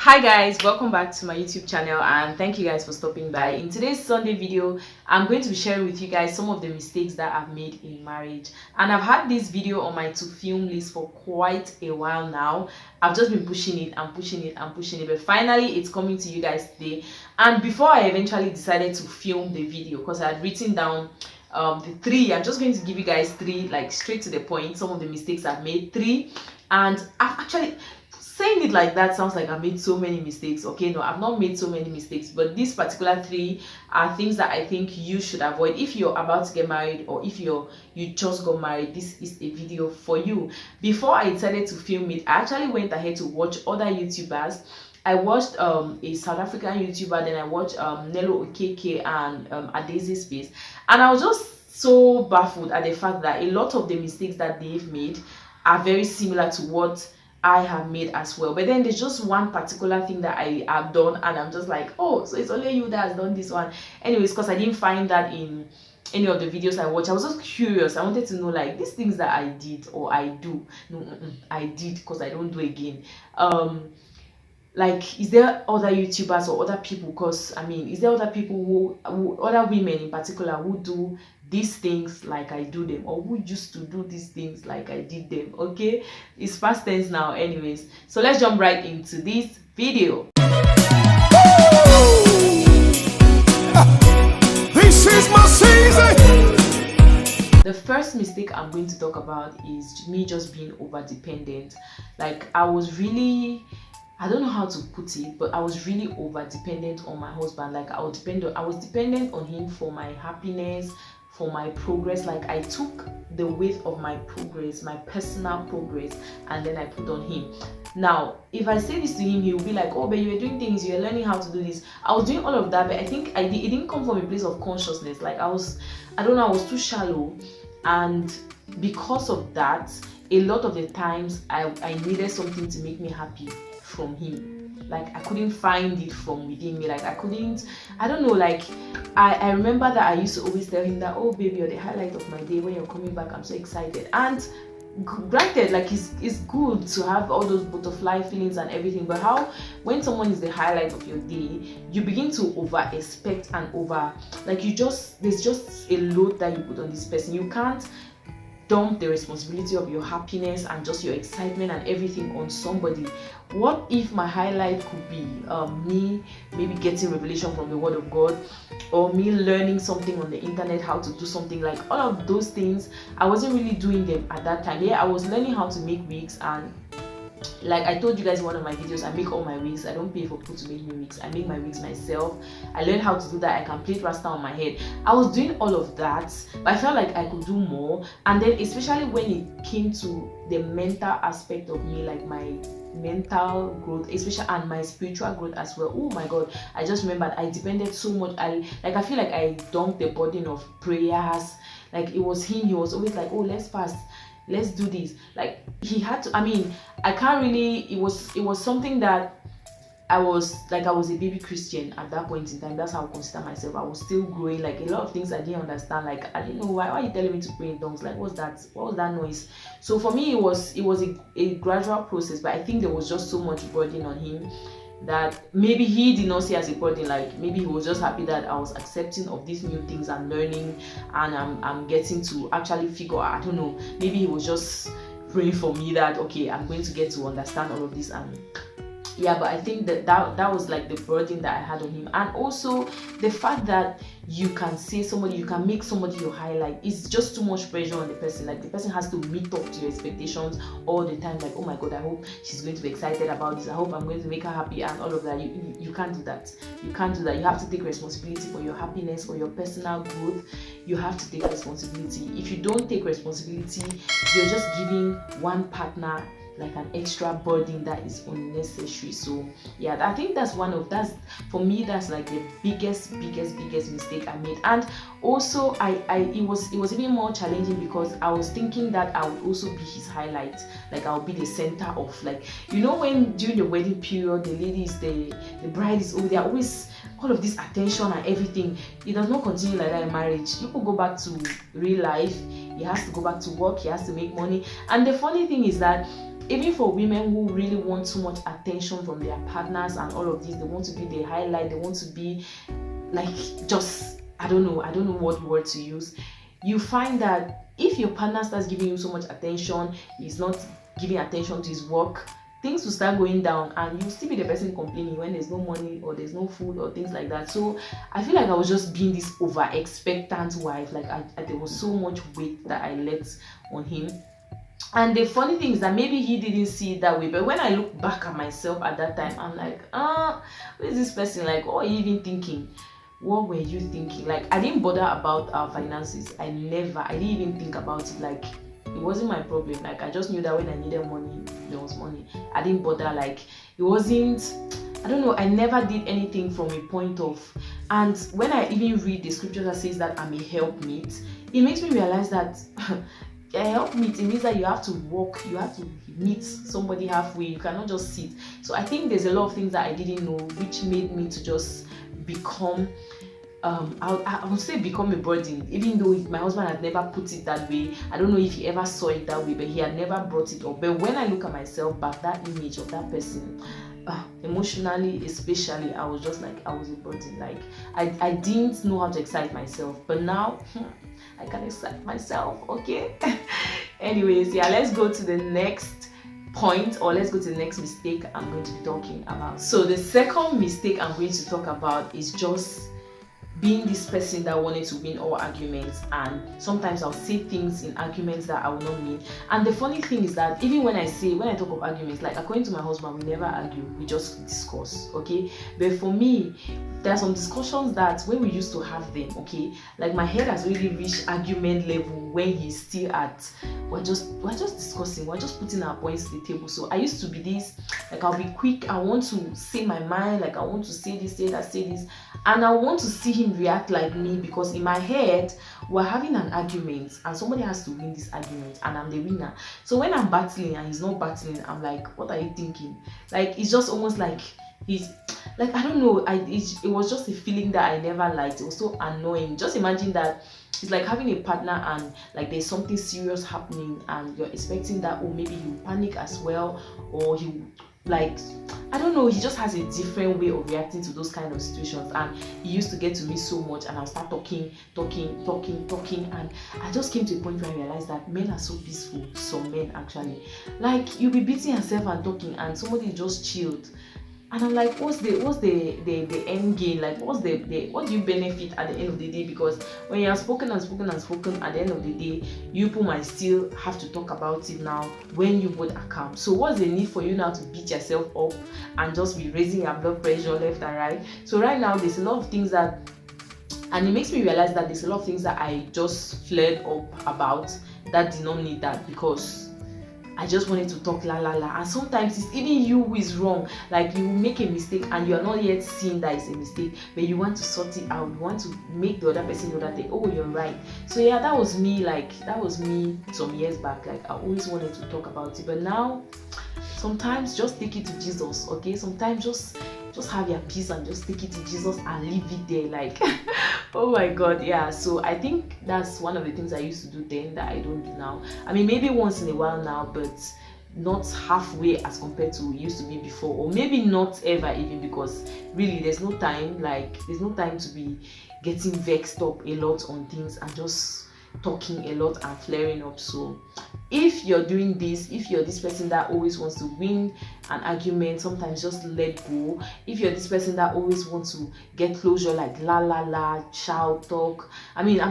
Hi guys, welcome back to my YouTube channel and thank you guys for stopping by. In today's Sunday video, I'm going to be sharing with you guys some of the mistakes that I've made in marriage. And I've had this video on my to film list for quite a while now. I've just been pushing it and pushing it and pushing it, but finally it's coming to you guys today. And before I eventually decided to film the video, because I had written down the three, I'm just going to give you guys three, like straight to the point, some of the mistakes I've made, three. And I've actually, saying it like that sounds like I made so many mistakes. Okay, no, I've not made so many mistakes, but these particular three are things that I think you should avoid if you're about to get married, or if you just got married. This is a video for you. Before I decided to film it, I actually went ahead to watch other YouTubers. I watched a South African YouTuber, then I watched Nelo, Okeke, and Adesi Space, and I was just so baffled at the fact that a lot of the mistakes that they've made are very similar to what I have made as well. But then there's just one particular thing that I have done, and I'm just like, oh, so it's only you that has done this one. Anyways, because I didn't find that in any of the videos I watched. I was just curious. I wanted to know, like, these things that I did or I do. No, I did, because I don't do again. Like, is there other YouTubers or other people? Because I mean, is there other people who other women in particular, who do these things like I do them, or who used to do these things like I did them? Okay, it's past tense now. Anyways, so let's jump right into this video. This is my season. The first mistake I'm going to talk about is me just being over dependent. Like, I was really, I don't know how to put it, but I was really over dependent on my husband. Like, I was dependent on him for my happiness, for my progress. Like, I took the weight of my progress, my personal progress, and then I put on him. Now, if I say this to him, he will be like, oh, but you were doing things, you were learning how to do this. I was doing all of that, but I think it didn't come from a place of consciousness. Like, I don't know, I was too shallow. And because of that, a lot of the times I needed something to make me happy from him. Like, I couldn't find it from within me. Like, I don't know, like, I remember that I used to always tell him that, oh baby, you're the highlight of my day. When you're coming back, I'm so excited. And granted, like, it's good to have all those butterfly feelings and everything, but when someone is the highlight of your day, you begin to over expect and over, like, there's just a load that you put on this person. You can't dump the responsibility of your happiness and just your excitement and everything on somebody. What if my highlight could be me maybe getting revelation from the word of God, or me learning something on the internet, how to do something? Like, all of those things, I wasn't really doing them at that time. Yeah, I was learning how to make wigs, and like I told you guys in one of my videos, I make all my wigs. I don't pay for people to make me wigs. I make my wigs myself. I learned how to do that. I can plait rasta on my head. I was doing all of that, but I felt like I could do more. And then, especially when it came to the mental aspect of me, like my mental growth, especially, and my spiritual growth as well. Oh my God, I just remembered I depended so much. I feel like I dumped the burden of prayers. Like, it was him. He was always like, oh, let's fast, let's do this. Like, he had to, I mean, I can't really, it was something that I was a baby Christian at that point in time. That's how I consider myself. I was still growing. Like, a lot of things I didn't understand. Like, I didn't know why are you telling me to pray in tongues? Like, what was that noise? So for me, it was a gradual process, but I think there was just so much burden on him that maybe he did not see as a burden. Like, maybe he was just happy that I was accepting of these new things and learning, and I'm getting to actually figure out, I don't know, maybe he was just praying for me that, okay, I'm going to get to understand all of this. And yeah, but I think that was like the burden that I had on him. And also the fact that you can make somebody your highlight is just too much pressure on the person. Like, the person has to meet up to your expectations all the time. Like, oh my God, I hope she's going to be excited about this. I hope I'm going to make her happy, and all of that. You can't do that. You can't do that. You have to take responsibility for your happiness, for your personal growth. You have to take responsibility. If you don't take responsibility, you're just giving one partner like an extra burden that is unnecessary. So yeah, I think that's for me, that's like the biggest mistake I made. And also it was even more challenging because I was thinking that I would also be his highlight. Like, I'll be the center of, like, you know, when during the wedding period, the ladies, the bride is they're always all of this attention and everything. It does not continue like that in marriage. People go back to real life. He has to go back to work. He has to make money. And the funny thing is that even for women who really want too much attention from their partners and all of this, they want to be the highlight, they want to be like, just, I don't know what word to use. You find that if your partner starts giving you so much attention, he's not giving attention to his work, things will start going down, and you'll still be the person complaining when there's no money or there's no food or things like that. So I feel like I was just being this over expectant wife. Like there was so much weight that I let on him. And the funny thing is that maybe he didn't see it that way, but when I look back at myself at that time, I'm like, who is this person? Like, what are you even thinking? What were you thinking? Like, I didn't bother about our finances. I didn't even think about it. Like, it wasn't my problem. Like, I just knew that when I needed money, there was money. I didn't bother. Like, it wasn't, I don't know, I never did anything from a point of, and when I even read the scripture that says that I'm a helpmeet, it makes me realize that a helpmeet, it means that you have to walk, you have to meet somebody halfway, you cannot just sit. So I think there's a lot of things that I didn't know, which made me to just become I would say become a burden, even though my husband had never put it that way. I don't know if he ever saw it that way, but he had never brought it up. But when I look at myself back, that image of that person, emotionally especially, I was just like, I was a burden. Like, I didn't know how to excite myself, but now I can excite myself. Okay. Anyways, yeah, let's go to the next point, or let's go to the next mistake I'm going to be talking about. So the second mistake I'm going to talk about is just being this person that wanted to win all arguments, and sometimes I'll say things in arguments that I will not mean. And the funny thing is that even when I talk of arguments, like according to my husband, we never argue, we just discuss, okay? But for me, there are some discussions that when we used to have them, okay, like my head has really reached argument level when he's still at, we're just discussing, we're just putting our points to the table. So I used to be this, like I'll be quick, I want to say my mind, like I want to say this, say that, say this, and I want to see him react like me, because in my head we're having an argument and somebody has to win this argument and I'm the winner. So when I'm battling and he's not battling, I'm like, what are you thinking? Like, it's just almost like he's like, I don't know, it was just a feeling that I never liked. It was so annoying. Just imagine that it's like having a partner and like there's something serious happening and you're expecting that, oh, maybe he'll panic as well, or he, like, I don't know, he just has a different way of reacting to those kind of situations. And he used to get to me so much, and I'll start talking, and I just came to a point where I realized that men are so peaceful. Some men actually, like, you'll be beating yourself and talking and somebody just chilled, and I'm like, what's the end game? Like, what do you benefit at the end of the day? Because when you have spoken at the end of the day, you people might still have to talk about it now when you both are calm. So what's the need for you now to beat yourself up and just be raising your blood pressure left and right? So right now there's a lot of things that, and it makes me realize that there's a lot of things that I just flared up about that did not need that, because I just wanted to talk la. And sometimes it's even you who is wrong. Like, you make a mistake and you are not yet seeing that it's a mistake, but you want to sort it out, you want to make the other person know that oh, you're right. So yeah, that was me some years back. Like, I always wanted to talk about it, but now sometimes just take it to Jesus, okay? Sometimes just have your peace and just take it to Jesus and leave it there. Like, oh my God, yeah. So I think that's one of the things I used to do then that I don't do now. I mean, maybe once in a while now, but not halfway as compared to it used to be before, or maybe not ever even, because really there's no time to be getting vexed up a lot on things and just talking a lot and flaring up. So if you're doing this, if you're this person that always wants to win an argument, sometimes just let go. If you're this person that always wants to get closure, like la, shout, talk. I mean, I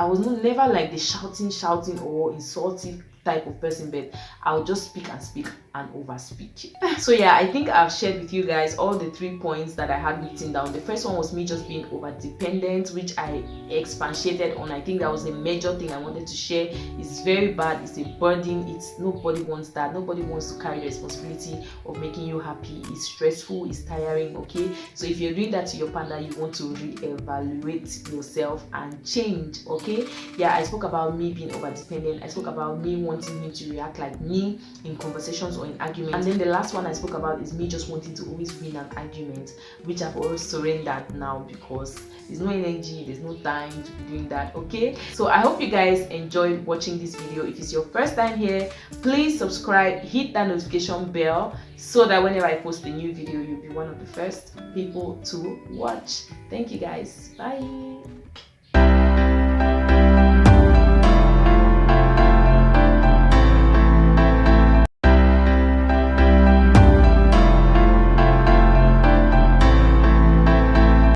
was never like the shouting or insulting type of person, but I'll just speak and overspeak. So yeah, I think I've shared with you guys all the 3 points that I had written down. The first one was me just being over dependent, which I expatiated on. I think that was a major thing I wanted to share. It's very bad, it's a burden, nobody wants that. Nobody wants to carry the responsibility of making you happy. It's stressful, it's tiring, okay? So if you're doing that to your partner, you want to reevaluate yourself and change, okay? Yeah, I spoke about me being over dependent. I spoke about me wanting him to react like me in conversations or in argument. And then the last one I spoke about is me just wanting to always win an argument, which I've always surrendered now because there's no energy, there's no time to be doing that. Okay, so I hope you guys enjoyed watching this video. If it's your first time here, please subscribe, hit that notification bell so that whenever I post a new video, you'll be one of the first people to watch. Thank you guys. Bye.